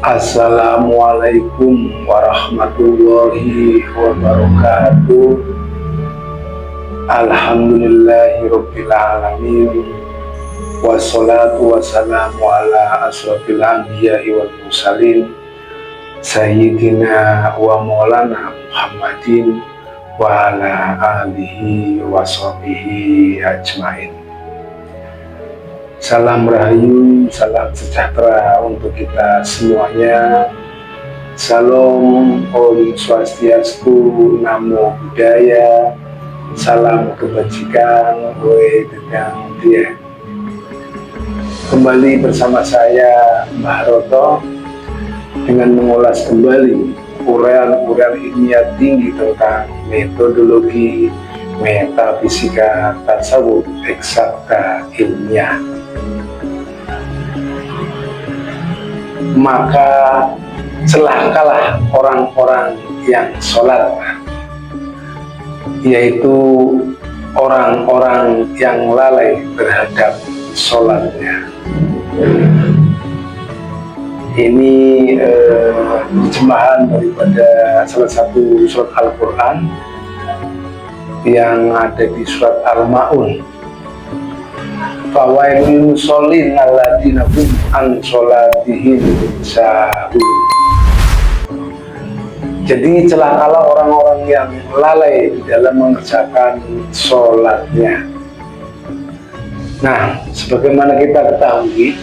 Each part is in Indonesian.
Assalamualaikum warahmatullahi wabarakatuh. Alhamdulillahirabbil alamin. Wassalatu wassalamu ala asrofil anbiya'i wal mursalin Sayyidina wa maulana Muhammadin wa ala alihi wa sahbihi ajmain. Salam rahayu, salam sejahtera untuk kita semuanya. Salam Om Swastiastu, Namo Buddhaya, salam kebajikan, Wedang Dia. Kembali bersama saya Mbah Roto dengan mengulas kembali uraian-uraian ilmiah tinggi tentang metodologi metafisika tasawuf eksakta ilmiah. Maka celakalah orang-orang yang sholat, yaitu orang-orang yang lalai terhadap sholatnya. Ini terjemahan daripada salah satu surat Al-Quran yang ada di surat Al-Ma'un. Fawailul musholin alladzina hum an sholatihim sahun. Jadi celakalah orang-orang yang lalai di dalam mengerjakan sholatnya. Nah, sebagaimana kita ketahui,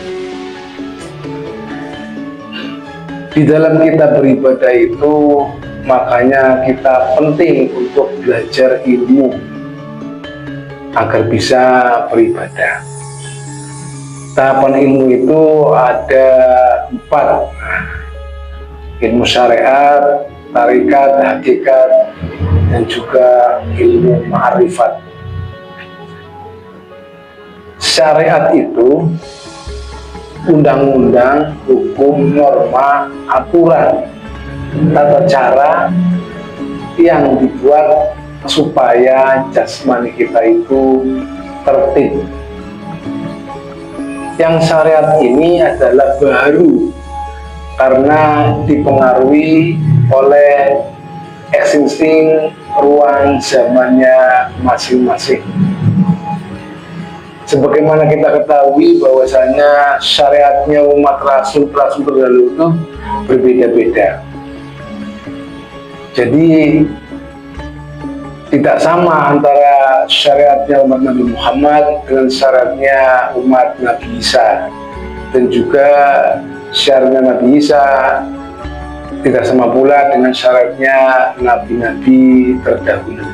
di dalam kita beribadah itu makanya kita penting untuk belajar ilmu agar bisa beribadah. Tahapan ilmu itu ada 4, ilmu syariat, tarikat, hakikat, dan juga ilmu ma'rifat. Syariat itu undang-undang, hukum, norma, aturan, tata cara yang dibuat supaya jasmani kita itu tertib. Yang syariat ini adalah baru karena dipengaruhi oleh existing ruang zamannya masing-masing. Sebagaimana kita ketahui bahwasanya syariatnya umat rasul terdahulu itu berbeda-beda. Jadi tidak sama antara syariatnya umat Nabi Muhammad dengan syariatnya umat Nabi Isa, dan juga syariatnya Nabi Isa tidak sama pula dengan syariatnya nabi-nabi terdahulu.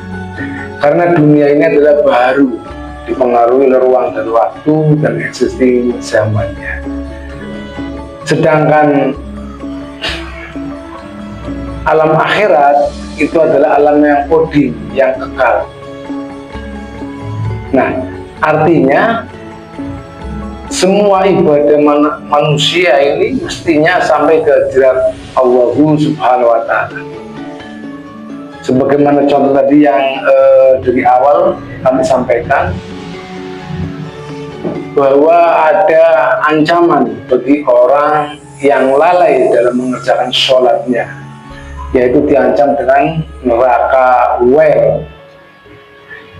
Karena dunia ini adalah baru, dipengaruhi oleh ruang dan waktu dan existing zamannya. Sedangkan alam akhirat itu adalah alam yang kodim, yang kekal. Nah, artinya semua ibadah manusia ini mestinya sampai ke hadirat Allah Subhanahu wa Ta'ala. Sebagaimana contoh tadi yang dari awal kami sampaikan, bahwa ada ancaman bagi orang yang lalai dalam mengerjakan sholatnya, yaitu diancam dengan neraka wel.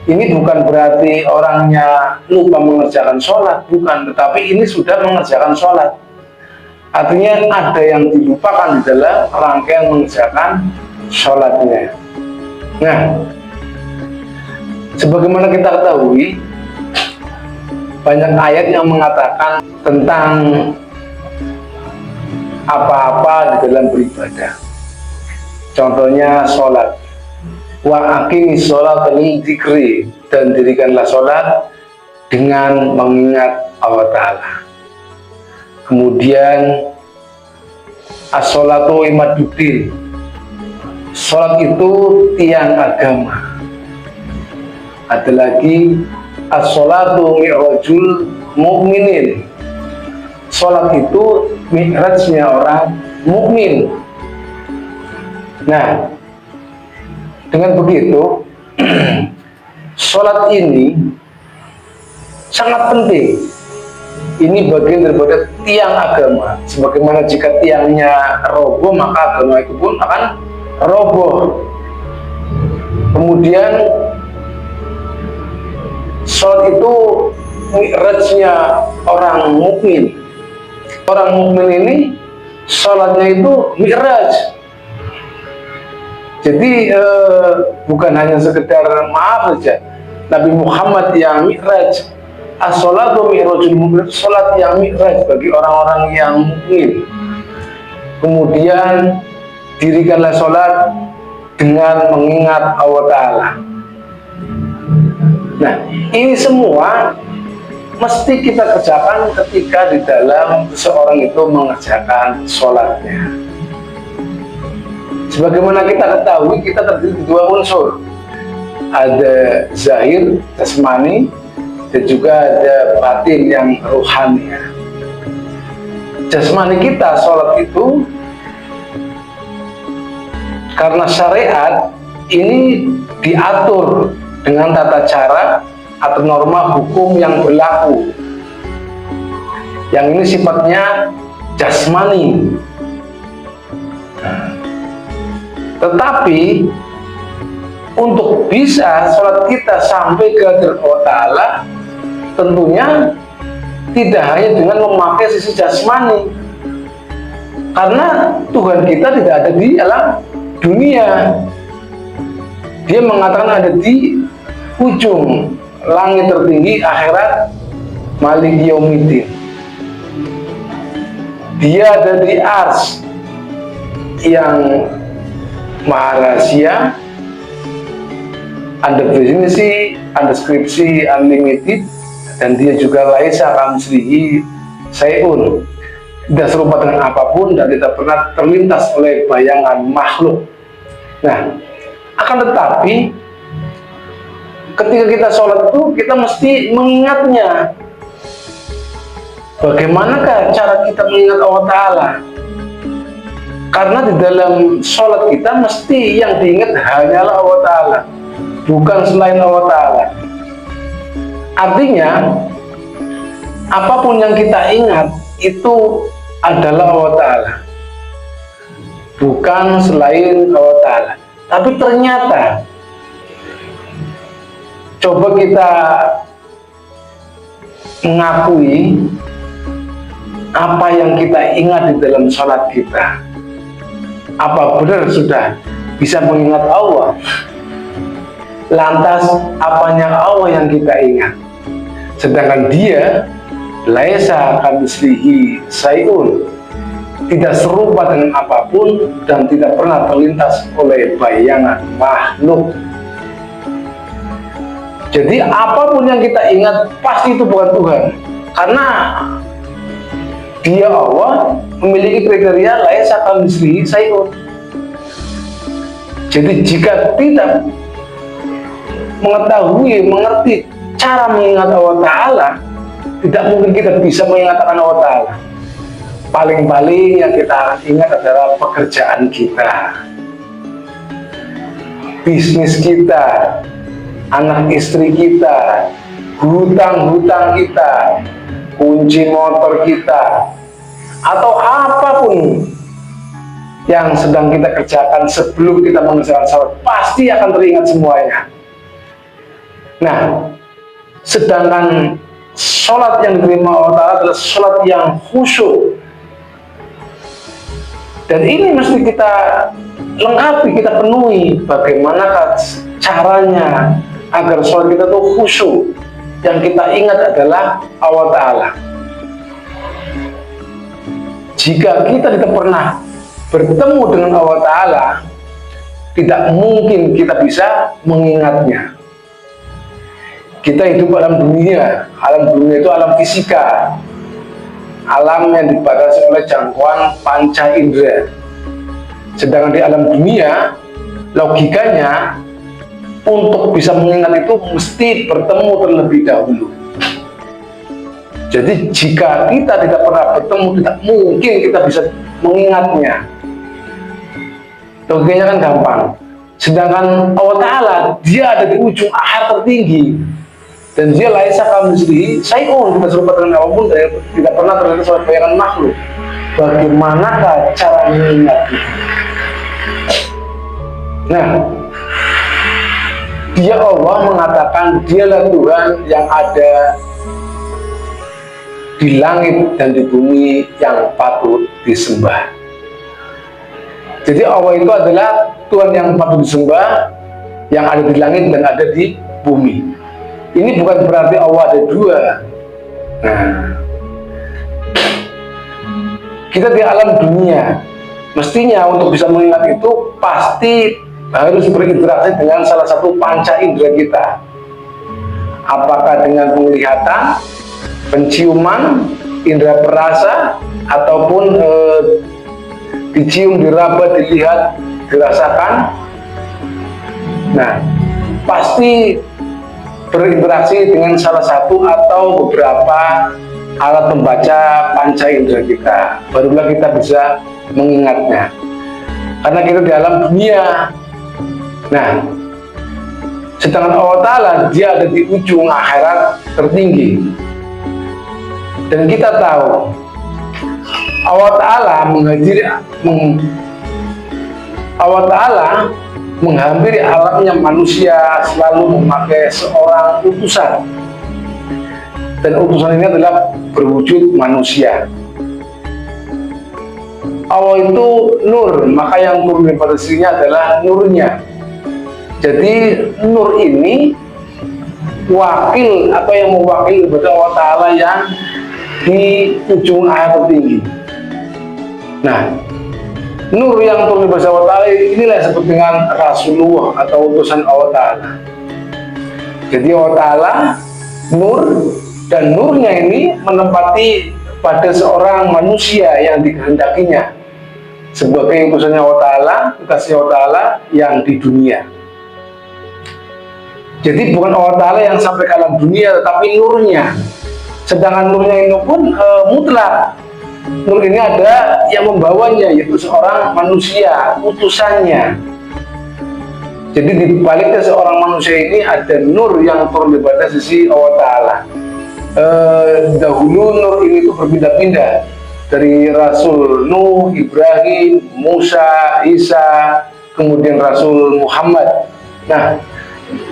Ini bukan berarti orangnya lupa mengerjakan sholat, bukan, tetapi ini sudah mengerjakan sholat. Artinya ada yang dilupakan di dalam rangkaian mengerjakan sholatnya. Nah, sebagaimana kita ketahui, banyak ayat yang mengatakan tentang apa-apa di dalam beribadah. Contohnya sholat, wa aqimis sholat li dzikri, dan dirikanlah sholat dengan mengingat Allah Ta'ala. Kemudian as-sholatu imaduddin, sholat itu tiang agama. Ada lagi as-sholatu mi'rajul mu'minin, sholat itu mi'rajnya orang mukmin. Nah, dengan begitu sholat ini sangat penting ini bagian daripada tiang agama. Sebagaimana jika tiangnya roboh, maka agama itu pun akan roboh. Kemudian sholat itu mi'rajnya orang mukmin. Orang mukmin ini sholatnya itu mi'raj. Jadi bukan hanya sekedar maaf saja, Nabi Muhammad yang mi'raj. As-sholatu mi'rajul mu'min, sholat yang mi'raj bagi orang-orang yang mukmin. Kemudian dirikanlah sholat dengan mengingat Allah Ta'ala. Nah, ini semua mesti kita kerjakan ketika di dalam seseorang itu mengerjakan sholatnya. Sebagaimana kita ketahui, kita terdiri dari dua unsur. Ada zahir, jasmani, dan juga ada batin yang ruhani. Jasmani kita, sholat itu, karena syariat ini diatur dengan tata cara atau norma hukum yang berlaku. Yang ini sifatnya jasmani. Tetapi untuk bisa sholat kita sampai ke hadirat Allah Ta'ala, tentunya tidak hanya dengan memakai sisi jasmani, karena Tuhan kita tidak ada di alam dunia. Dia mengatakan ada di ujung langit tertinggi akhirat, Malik Yaumiddin. Dia ada di ars yang maha rahasia, undefinisi, undeskripsi, unlimited, dan dia juga laisa kamitslihi syai'un, tidak serupa dengan apapun dan tidak pernah terlintas oleh bayangan makhluk. Nah, akan tetapi ketika kita sholat itu kita mesti mengingatnya. Bagaimanakah cara kita mengingat Allah Ta'ala? Karena di dalam sholat kita mesti yang diingat hanyalah Allah Ta'ala, bukan selain Allah Ta'ala. Artinya apapun yang kita ingat itu adalah Allah Ta'ala, bukan selain Allah Ta'ala. Tapi ternyata coba kita mengakui apa yang kita ingat di dalam sholat kita. Apa benar sudah bisa mengingat Allah? Lantas apanya Allah yang kita ingat? Sedangkan dia laisa kamitslihi syai'un, tidak serupa dengan apapun dan tidak pernah terlintas oleh bayangan makhluk. Jadi apapun yang kita ingat pasti itu bukan Tuhan, karena dia Allah memiliki kriteria laisa kamitslihi syai'un. Jadi jika tidak mengetahui, mengerti cara mengingat Allah Ta'ala, tidak mungkin kita bisa mengingatkan Allah Ta'ala. Paling-paling yang kita akan ingat adalah pekerjaan kita, bisnis kita, anak istri kita, hutang-hutang kita, kunci motor kita, atau apapun yang sedang kita kerjakan sebelum kita mengerjakan sholat, pasti akan teringat semuanya. Nah, sedangkan sholat yang diterima Allah Ta'ala adalah sholat yang khusyuk, dan ini mesti kita lengkapi, kita penuhi. Bagaimana caranya agar sholat kita itu khusyuk? Yang kita ingat adalah Allah Ta'ala. Jika kita tidak pernah bertemu dengan Allah Ta'ala, tidak mungkin kita bisa mengingatnya. Kita hidup alam dunia. Alam dunia itu alam fisika, alam yang dibatasi oleh jangkauan panca indera. Sedangkan di alam dunia, logikanya untuk bisa mengingat itu mesti bertemu terlebih dahulu. Jadi jika kita tidak pernah bertemu, tidak mungkin kita bisa mengingatnya. Logikanya kan gampang. Sedangkan Allah Ta'ala, dia ada di ujung akhir tertinggi. Dan dia laisa kamitslihi syai'un, tidak serupa dengan apapun, tidak pernah terlihat sebagai bayangan makhluk. Bagaimanakah cara mengingatnya? Nah, dia Allah mengatakan dialah Tuhan yang ada di langit dan di bumi yang patut disembah. Jadi Allah itu adalah Tuhan yang patut disembah, yang ada di langit dan ada di bumi. Ini bukan berarti Allah ada dua. Nah, kita di alam dunia, mestinya untuk bisa mengingat itu pasti harus berinteraksi dengan salah satu panca indera kita. Apakah dengan penglihatan, penciuman, indera perasa, ataupun dicium, diraba, dilihat, dirasakan. Nah, pasti berinteraksi dengan salah satu atau beberapa alat pembaca panca indera kita. Barulah kita bisa mengingatnya. Karena kita di alam dunia. Nah, sedangkan Allah Ta'ala dia ada di ujung akhirat tertinggi. Dan kita tahu Allah Ta'ala menghampiri alamnya manusia selalu memakai seorang utusan, dan utusan ini adalah berwujud manusia. Allah itu nur, maka yang turun daripada dirinya adalah nurnya. Jadi nur ini wakil atau yang mewakili kepada Allah Ta'ala yang di ujung akhirat tertinggi. Nah, nur yang turun dari Allah Ta'ala inilah disebut dengan Rasulullah atau utusan Allah Ta'ala. Jadi Allah Ta'ala nur, dan nurnya ini menempati pada seorang manusia yang dikehendakinya sebagai utusannya Allah Ta'ala, kekasih Allah Ta'ala yang di dunia. Jadi bukan Allah Ta'ala yang sampai ke alam dunia, tetapi nurnya. Sedangkan nurnya ini pun mutlak. Nur ini ada yang membawanya, yaitu seorang manusia, utusannya. Jadi di baliknya seorang manusia ini ada nur yang turun daripada sisi Allah Ta'ala. Dahulu nur ini itu berpindah-pindah dari Rasul Nuh, Ibrahim, Musa, Isa, kemudian Rasul Muhammad. Nah,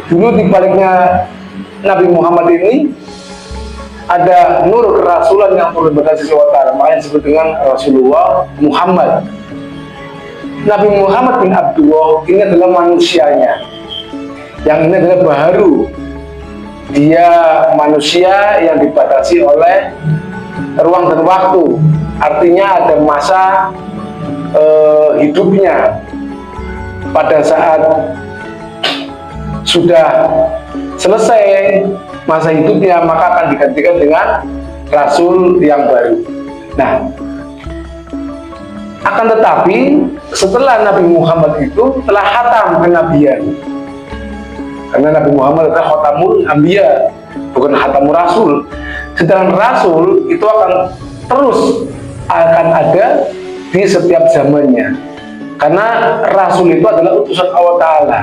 dulu di baliknya Nabi Muhammad ini ada nur kerasulan yang turun dari sisi Allah Ta'ala, makanya disebut dengan Rasulullah Muhammad. Nabi Muhammad bin Abdullah ini adalah manusianya, yang ini adalah baharu. Dia manusia yang dibatasi oleh ruang dan waktu, artinya ada masa hidupnya. Pada saat sudah selesai masa hidupnya, maka akan digantikan dengan Rasul yang baru. Nah, akan tetapi setelah Nabi Muhammad itu telah khatam kenabian, karena Nabi Muhammad adalah khatamul anbiya, bukan khatamul rasul. Sedangkan rasul itu akan terus akan ada di setiap zamannya, karena rasul itu adalah utusan Allah Ta'ala.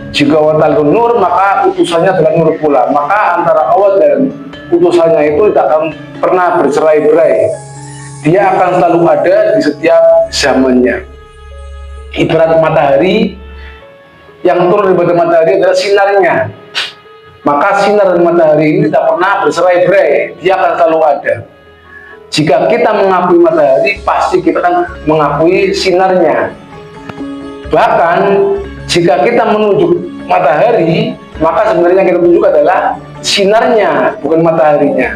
Jika Allah Ta'ala nur, maka utusannya adalah nur pula. Maka antara Allah dan utusannya itu tidak akan pernah bercerai-berai. Dia akan selalu ada di setiap zamannya. Ibarat matahari, yang turun daripada matahari adalah sinarnya. Maka sinar dari matahari ini tidak pernah bercerai-berai. Dia akan selalu ada. Jika kita mengakui matahari, pasti kita akan mengakui sinarnya. Bahkan jika kita menunjuk matahari, maka sebenarnya yang kita tunjuk adalah sinarnya, bukan mataharinya.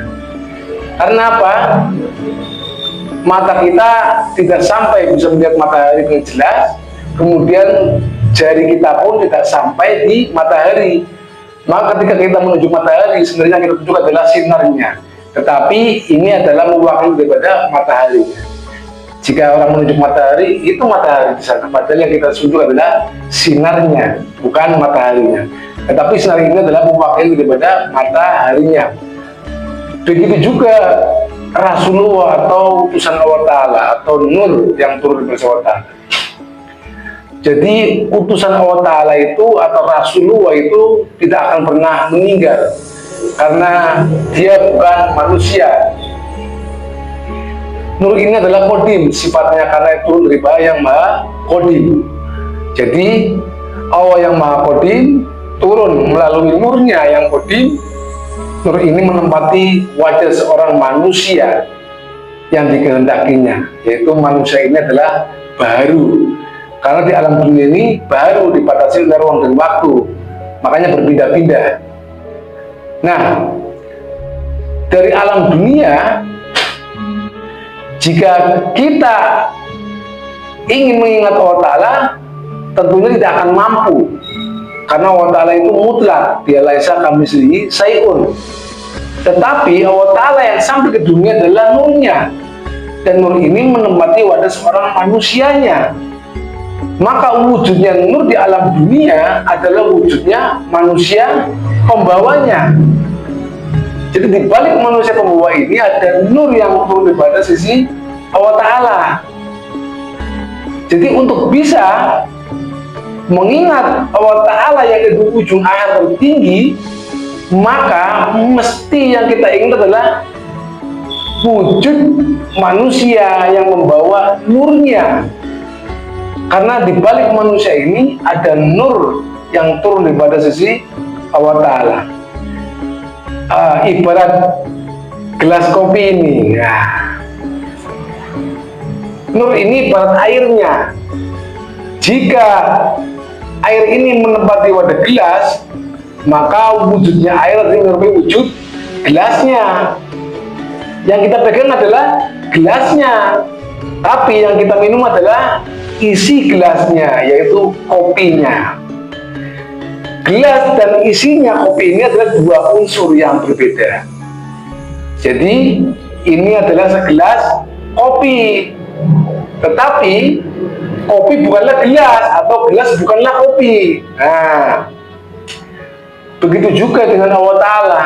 Karena apa? Mata kita tidak sampai bisa melihat matahari dengan jelas, kemudian jari kita pun tidak sampai di matahari. Maka ketika kita menunjuk matahari, sebenarnya yang kita tunjuk adalah sinarnya. Tetapi ini adalah mewakili daripada mataharinya. Jika orang menunjuk matahari, itu matahari di sana. Padahal yang kita tunjuk adalah sinarnya, bukan mataharinya. Tetapi sinar ini adalah mewakili daripada mataharinya. Begitu juga Rasulullah atau utusan Allah Ta'ala atau nur yang turun dari Allah Ta'ala. Jadi utusan Allah Ta'ala itu atau Rasulullah itu tidak akan pernah meninggal. karena dia bukan manusia. Nur ini adalah kodim sifatnya, karena itu dari Allah yang maha kodim. Jadi Allah yang maha kodim turun melalui nurnya yang kodim. Nur ini menempati wajah seorang manusia yang dikehendakinya, yaitu manusia ini adalah baru, karena di alam dunia ini baru dibatasi oleh ruang dan waktu, makanya berpindah-pindah. Nah, dari alam dunia, jika kita ingin mengingat Allah Ta'ala, tentunya tidak akan mampu, karena Allah Ta'ala itu mutlak, dia laisa kamitslihi syai'un. Tetapi Allah Ta'ala yang sampai ke dunia adalah nurnya, dan nur ini menempati wadah seorang manusianya. Maka wujudnya nur di alam dunia adalah wujudnya manusia pembawanya. Jadi di balik manusia pembawa ini ada nur yang turun pada sisi Allah Ta'ala. Jadi untuk bisa mengingat Allah Ta'ala yang itu ujung akhir tertinggi, maka mesti yang kita ingat adalah wujud manusia yang membawa nurnya. Karena di balik manusia ini ada nur yang turun daripada sisi Allah Ta'ala. Ibarat gelas kopi ini, nah, nur ini ibarat airnya. Jika air ini menempati wadah gelas, maka wujudnya air artinya menyerupai wujud gelasnya. Yang kita pegang adalah gelasnya, tapi yang kita minum adalah isi gelasnya, yaitu kopinya. Gelas dan isinya kopi ini adalah dua unsur yang berbeda. Jadi ini adalah segelas kopi, tetapi kopi bukanlah gelas, atau gelas bukanlah kopi. Nah, begitu juga dengan Allah Ta'ala.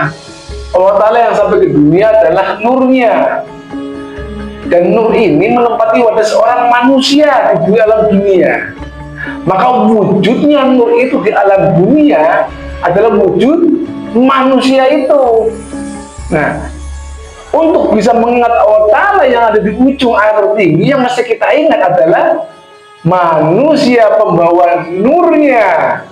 Allah Ta'ala yang sampai ke dunia adalah nurnya, dan nur ini menempati wadah seorang manusia di alam dunia. Maka wujudnya nur itu di alam dunia adalah wujud manusia itu. Nah, untuk bisa mengingat Allah Ta'ala yang ada di ujung air tertinggi, yang mesti kita ingat adalah manusia pembawa nurnya,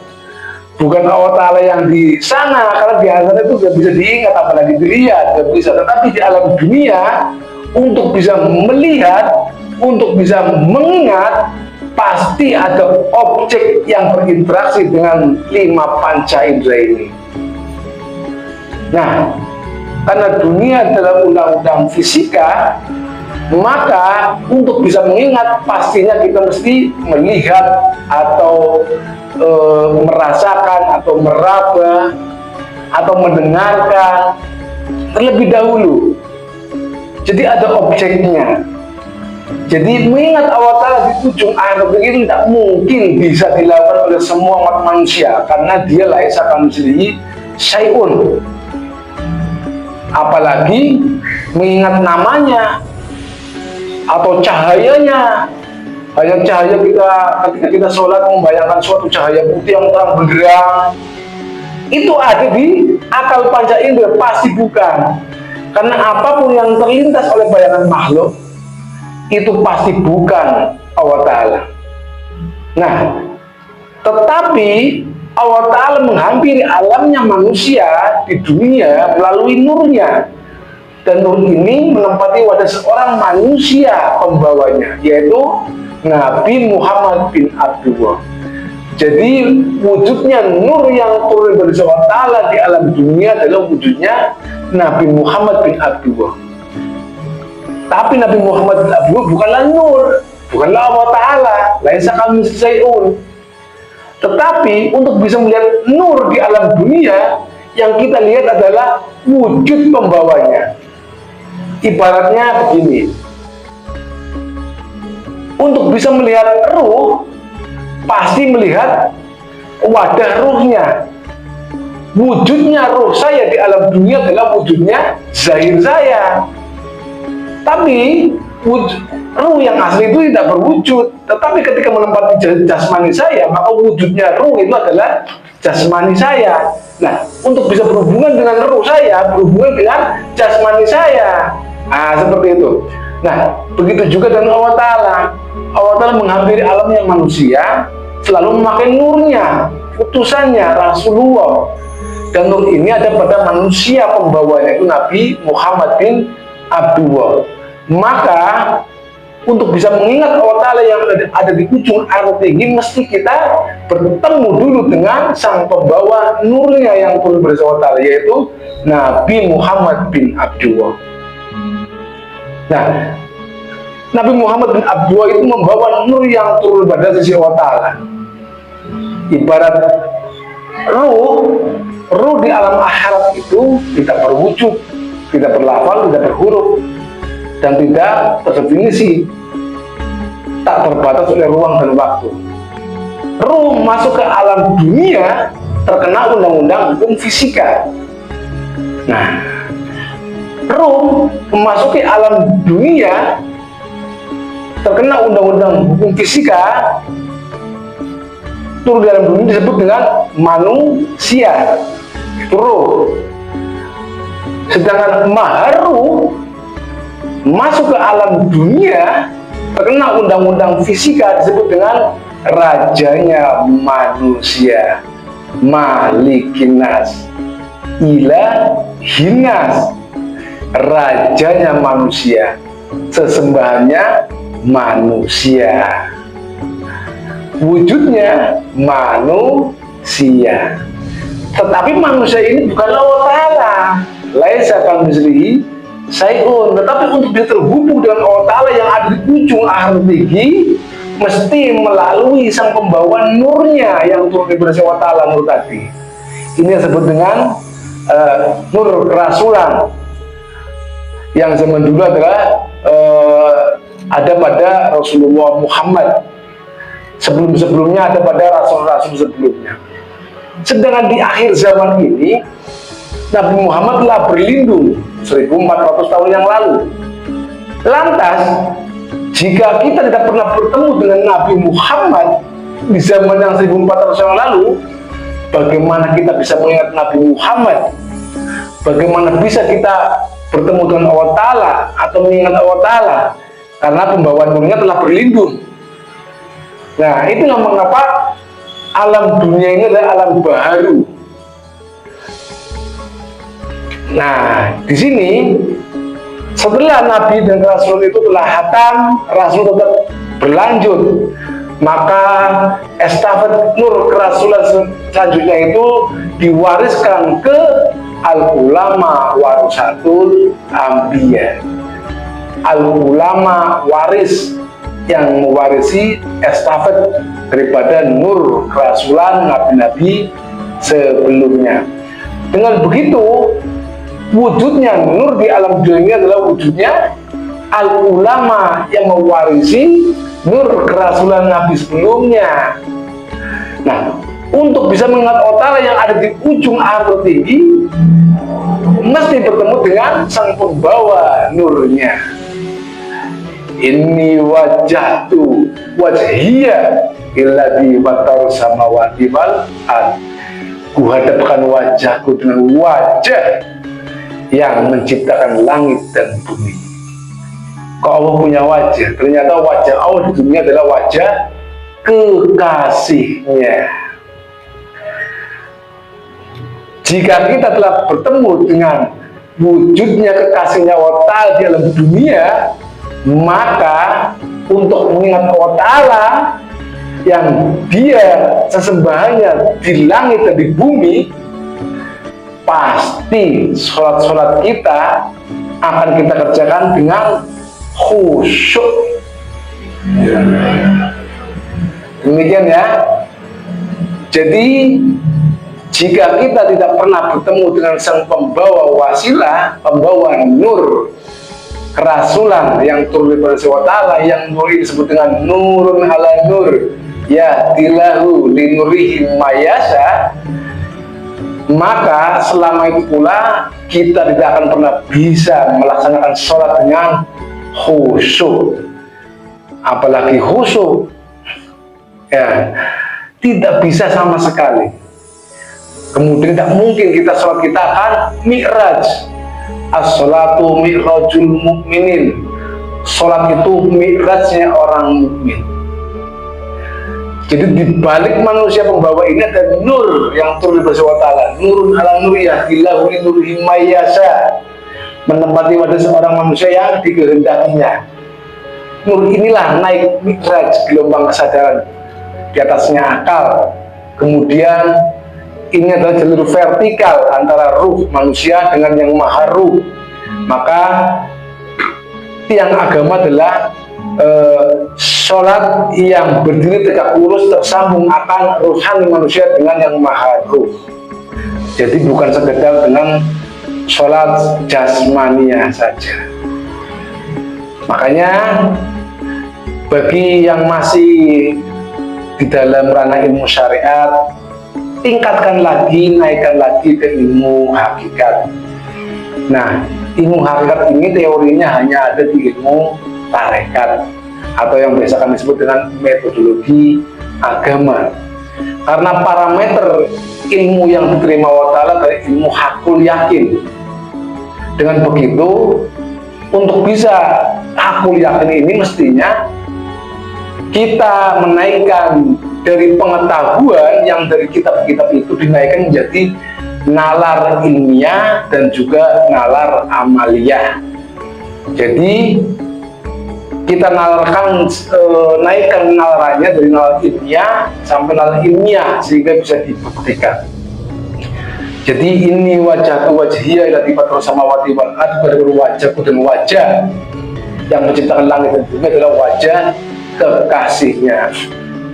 bukan Allah Ta'ala yang di sana, karena di sana itu gak bisa diingat, apalagi dilihat, gak bisa. Tetapi di alam dunia, untuk bisa melihat, untuk bisa mengingat, pasti ada objek yang berinteraksi dengan 5 panca indera ini. Nah, karena dunia adalah undang-undang fisika, maka untuk bisa mengingat pastinya kita mesti melihat atau merasakan atau meraba atau mendengarkan terlebih dahulu. Jadi ada objeknya. Jadi mengingat Allah Ta'ala di ujung akhir itu tidak mungkin bisa dilakukan oleh semua umat manusia, karena dia laisa kamitslihi syai'un. Apalagi mengingat namanya atau cahayanya. Hanya cahaya kita ketika kita sholat membayangkan suatu cahaya putih yang terang benderang, itu ada di akal panca indera? Pasti bukan. Karena apapun yang terlintas oleh bayangan makhluk itu pasti bukan Allah Ta'ala. Nah, tetapi Allah Ta'ala menghampiri alamnya manusia di dunia melalui nurnya, dan nur ini menempati wadah seorang manusia pembawanya, yaitu Nabi Muhammad bin Abdullah. Jadi wujudnya nur yang turun dari Allah Ta'ala di alam dunia adalah wujudnya Nabi Muhammad bin Abdullah. Tapi Nabi Muhammad bin Abdullah bukanlah nur, bukanlah Allah Ta'ala, laisa kamitslihi syai'un. Tetapi untuk bisa melihat nur di alam dunia, yang kita lihat adalah wujud pembawanya. Ibaratnya begini, untuk bisa melihat ruh, pasti melihat wadah ruhnya. Wujudnya ruh saya di alam dunia adalah wujudnya zahir saya. Tapi ruh yang asli itu tidak berwujud. Tetapi ketika menempati jasmani saya, maka wujudnya ruh itu adalah jasmani saya. Nah, untuk bisa berhubungan dengan ruh saya, berhubungan dengan jasmani saya. Nah, seperti itu. Nah, begitu juga dengan Allah Ta'ala. Allah Ta'ala menghampiri alamnya manusia, selalu memakai nurnya, utusannya, Rasulullah. Dan nur ini ada pada manusia pembawanya, itu Nabi Muhammad bin Abdullah. Maka, untuk bisa mengingat Allah Ta'ala yang ada di ujung air tinggi, mesti kita bertemu dulu dengan sang pembawa nurnya yang turun dari Allah Ta'ala, yaitu Nabi Muhammad bin Abdullah. Nah, Nabi Muhammad bin Abdullah itu membawa nur yang turun pada sisi Allah Ta'ala. Ibarat ruh di alam akhirat itu tidak berwujud, tidak berlafal, tidak berhuruf, dan tidak terdefinisi, tak terbatas oleh ruang dan waktu. Ruh masuk ke alam dunia terkena undang-undang hukum fisika. Nah, ruh memasuki alam dunia terkena undang-undang hukum fisika, turun di alam dunia disebut dengan manusia, itu ruh. Sedangkan maharuh masuk ke alam dunia terkena undang-undang fisika, disebut dengan rajanya manusia, malikinas, ilahinas, rajanya manusia, sesembahannya manusia, wujudnya manusia. Tetapi manusia ini bukan Allah Ta'ala, laisa kamitslihi syai'un. Tetapi untuk dia terhubung dengan Allah Ta'ala yang ada di ujung akhir tinggi, mesti melalui sang pembawa nurnya yang turun dari Allah Ta'ala, nur tadi. Ini yang disebut dengan nur kerasulan, yang zaman dulu adalah ada pada Rasulullah Muhammad. Sebelum-sebelumnya ada pada rasul-rasul sebelumnya. Sedangkan di akhir zaman ini, Nabi Muhammad telah berlindung 1400 tahun yang lalu. Lantas, jika kita tidak pernah bertemu dengan Nabi Muhammad di zaman yang 1400 yang lalu, bagaimana kita bisa mengingat Nabi Muhammad? Bagaimana bisa kita bertemu dengan Allah Ta'ala atau mengingat Allah Ta'ala? Karena pembawaan nurnya telah berlindung. Nah, itulah mengapa alam dunia ini adalah alam baru. Nah, di sini setelah Nabi dan Rasul itu telah hatam, Rasul tetap berlanjut, maka estafet nur kerasulan selanjutnya itu diwariskan ke al-ulama warisatul anbiya. Al-ulama waris yang mewarisi estafet daripada nur kerasulan nabi-nabi sebelumnya. Dengan begitu, wujudnya nur di alam dunia adalah wujudnya al-ulama yang mewarisi nur kerasulan nabi sebelumnya. Nah, untuk bisa mengingat Allah Ta'ala yang ada di ujung air tertinggi, mesti bertemu dengan sang pembawa nurnya. Inni wajahtu wajhiya illadzi fatar samawati wal ard. Kuhadapkan wajahku dengan wajah yang menciptakan langit dan bumi. Kok Allah punya wajah? Ternyata wajah Allah di dunia adalah wajah kekasihnya. Jika kita telah bertemu dengan wujudnya kekasihnya Allah Ta'ala di dalam dunia, maka untuk mengingat Allah Ta'ala yang dia sesembahannya di langit dan di bumi, pasti sholat-sholat kita akan kita kerjakan dengan khusyuk. Demikian ya. Jadi jika kita tidak pernah bertemu dengan sang pembawa wasilah, pembawa nur kerasulan yang turun dari Allah Ta'ala, yang nur ini disebut dengan nurun ala nur, ya tilahu linurihi mayasa, maka selama itu pula kita tidak akan pernah bisa melaksanakan sholat dengan khusyuk. Apalagi khusyuk Ya, tidak bisa sama sekali. Kemudian tidak mungkin kita sholat kita akan mi'raj. As-sholatu mi'rajul mu'minin. Sholat itu mi'rajnya orang mukmin. Jadi di balik manusia pembawa ini ada nur yang turun dari Allah. Nurun ala nuriyah illahu nurihi mayyasa, menempati wajah seorang manusia yang dikehendakinya. Nur inilah naik mi'raj, gelombang kesadaran di atasnya akal. Kemudian ini adalah jalur vertikal antara ruh manusia dengan yang maha ruh. Maka tiang agama adalah sholat yang berdiri tegak lurus tersambung akan ruhani manusia dengan yang maha ruh. Jadi bukan sekedar dengan sholat jasmania saja. Makanya bagi yang masih di dalam ranah ilmu syariat, tingkatkan lagi, naikkan lagi ke ilmu hakikat. Nah, ilmu hakikat ini teorinya hanya ada di ilmu tarekat atau yang biasa kami sebut dengan metodologi agama. Karena parameter ilmu yang diterima Allah Ta'ala dari ilmu hakul yakin. Dengan begitu, untuk bisa hakul yakin ini mestinya kita menaikkan dari pengetahuan yang dari kitab-kitab itu dinaikkan menjadi nalar ilmiah dan juga nalar amaliyah. Jadi kita nalarkan, naikkan nalarannya dari nalar ilmiah sampai nalar ilmiah sehingga bisa dibuktikan. Jadi ini wajah wajhiyah ila tifatul samawati wal ardh, wajahku dan wajah yang menciptakan langit dan bumi adalah wajah kekasihnya.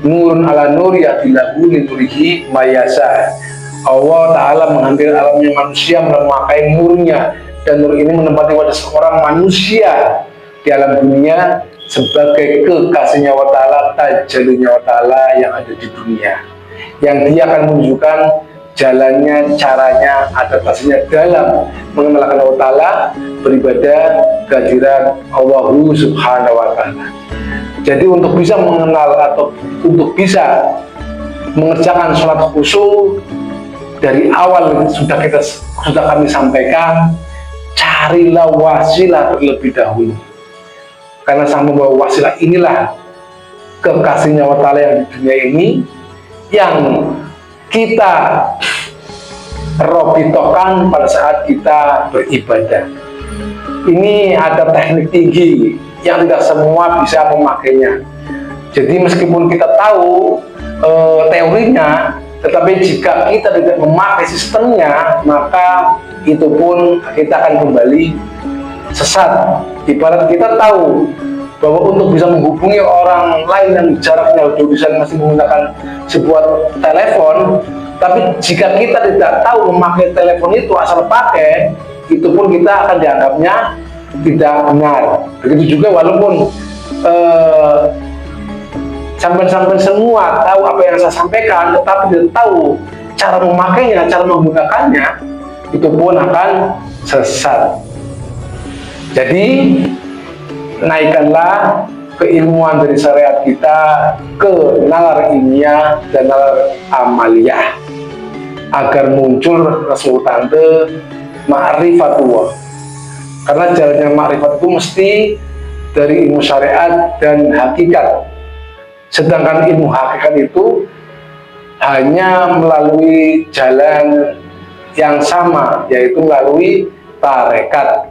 Nurun ala nur ya bilahu nurihi mayasa. Allah Ta'ala mengambil alamnya manusia, memakai nurnya, dan nur ini menempati wajah seorang manusia di alam dunia sebagai kekasihnya Allah Ta'ala, tajallunya Allah Ta'ala yang ada di dunia, yang dia akan menunjukkan jalannya, caranya, adaptasinya dalam mengenalkan Allah Ta'ala, beribadah kehadiran Allah Subhanahu wa Ta'ala. Jadi untuk bisa mengenal atau untuk bisa mengerjakan sholat khusyuk dari awal sudah kami sampaikan, carilah wasilah terlebih dahulu. Karena sang membawa wasilah inilah kekasihnya Allah Ta'ala yang di dunia ini, yang kita robitokan pada saat kita beribadah. Ini ada teknik tinggi yang tidak semua bisa memakainya. Jadi meskipun kita tahu teorinya, tetapi jika kita tidak memakai sistemnya, maka itu pun kita akan kembali sesat. Ibarat kita tahu bahwa untuk bisa menghubungi orang lain yang jaraknya jauh bisa masih menggunakan sebuah telepon, tapi jika kita tidak tahu memakai telepon itu asal pakai, itu pun kita akan dianggapnya tidak benar. Begitu juga walaupun sampai-sampai semua tahu apa yang saya sampaikan, tetapi tidak tahu cara memakainya, cara menggunakannya, itu pun akan sesat. Jadi naikkanlah keilmuan dari syariat kita ke nalar ilmiah dan nalar amaliyah agar muncul resultante ma'rifatullah. Karena jalannya ma'rifat itu mesti dari ilmu syariat dan hakikat. Sedangkan ilmu hakikat itu hanya melalui jalan yang sama, yaitu melalui tarekat,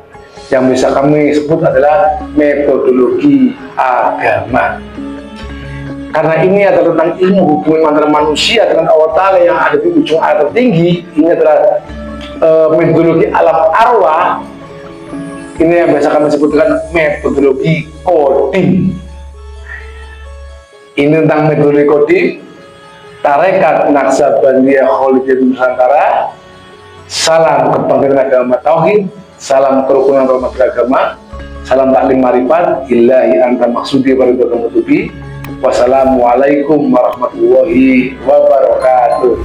yang bisa kami sebut adalah metodologi agama. Karena ini adalah tentang ilmu hubungan antara manusia dengan Allah Ta'ala yang ada di ujung air tertinggi. Ini adalah metodologi alam arwah. Ini yang biasa kami sebut dengan metodologi kodim. Ini tentang metodologi kodim tarekat Naksabandiyah Khalidiyah Nusantara. Salam kebangkitan agama tauhid, salam kerukunan rahmat beragama, salam taklim marifat, illahi anta maksudi wa ridha. Wassalamualaikum warahmatullahi wabarakatuh.